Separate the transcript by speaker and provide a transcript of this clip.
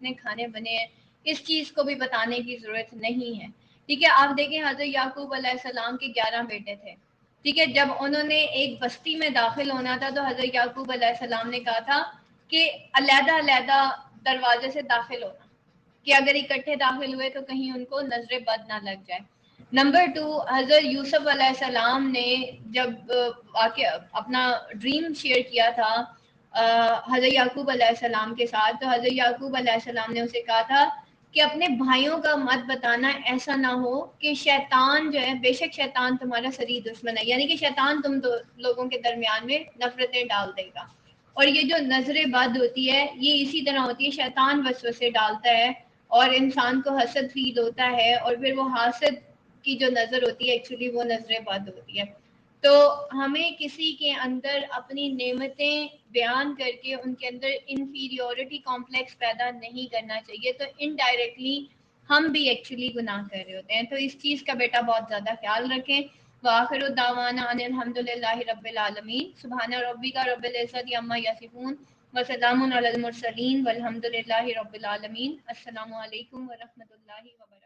Speaker 1: اتنے کھانے بنے ہیں، اس چیز کو بھی بتانے کی ضرورت نہیں ہے. ٹھیک ہے، آپ دیکھیں حضرت یعقوب علیہ السلام کے 11 بیٹے تھے. ٹھیک ہے، جب انہوں نے ایک بستی میں داخل ہونا تھا تو حضرت یعقوب علیہ السلام نے کہا تھا کہ علیحدہ علیحدہ دروازے سے داخل ہونا، کہ اگر اکٹھے داخل ہوئے تو کہیں ان کو نظر بد نہ لگ جائے. نمبر 2، حضرت یوسف علیہ السلام نے جب اپنا ڈریم شیئر کیا تھا حضرت یعقوب علیہ السلام کے ساتھ، تو حضرت یعقوب علیہ السلام نے اسے کہا تھا کہ اپنے بھائیوں کا مت بتانا، ایسا نہ ہو کہ شیطان جو ہے، بے شک شیطان تمہارا سری دشمن ہے، یعنی کہ شیطان تم دو لوگوں کے درمیان میں نفرتیں ڈال دے گا. اور یہ جو نظر بد ہوتی ہے یہ اسی طرح ہوتی ہے، شیطان وسوسے ڈالتا ہے اور انسان کو حسد فیل ہوتا ہے، اور پھر وہ حاسد کی جو نظر ہوتی ہے ایکچولی وہ نظر بد ہوتی ہے. تو ہمیں کسی کے اندر اپنی نعمتیں بیان کر کے ان کے اندر انفیریورٹی کمپلیکس پیدا نہیں کرنا چاہیے، تو انڈائریکٹلی ہم بھی ایکچولی گناہ کر رہے ہوتے ہیں. تو اس چیز کا بیٹا بہت زیادہ خیال رکھیں. وآخر دعوانا ان الحمد للہ رب العالمین. سبحان ربک رب العزت عما یصفون وسلام علی المرسلین والحمد للہ رب العالمین. السلام علیکم ورحمۃ اللہ وبرکاتہ.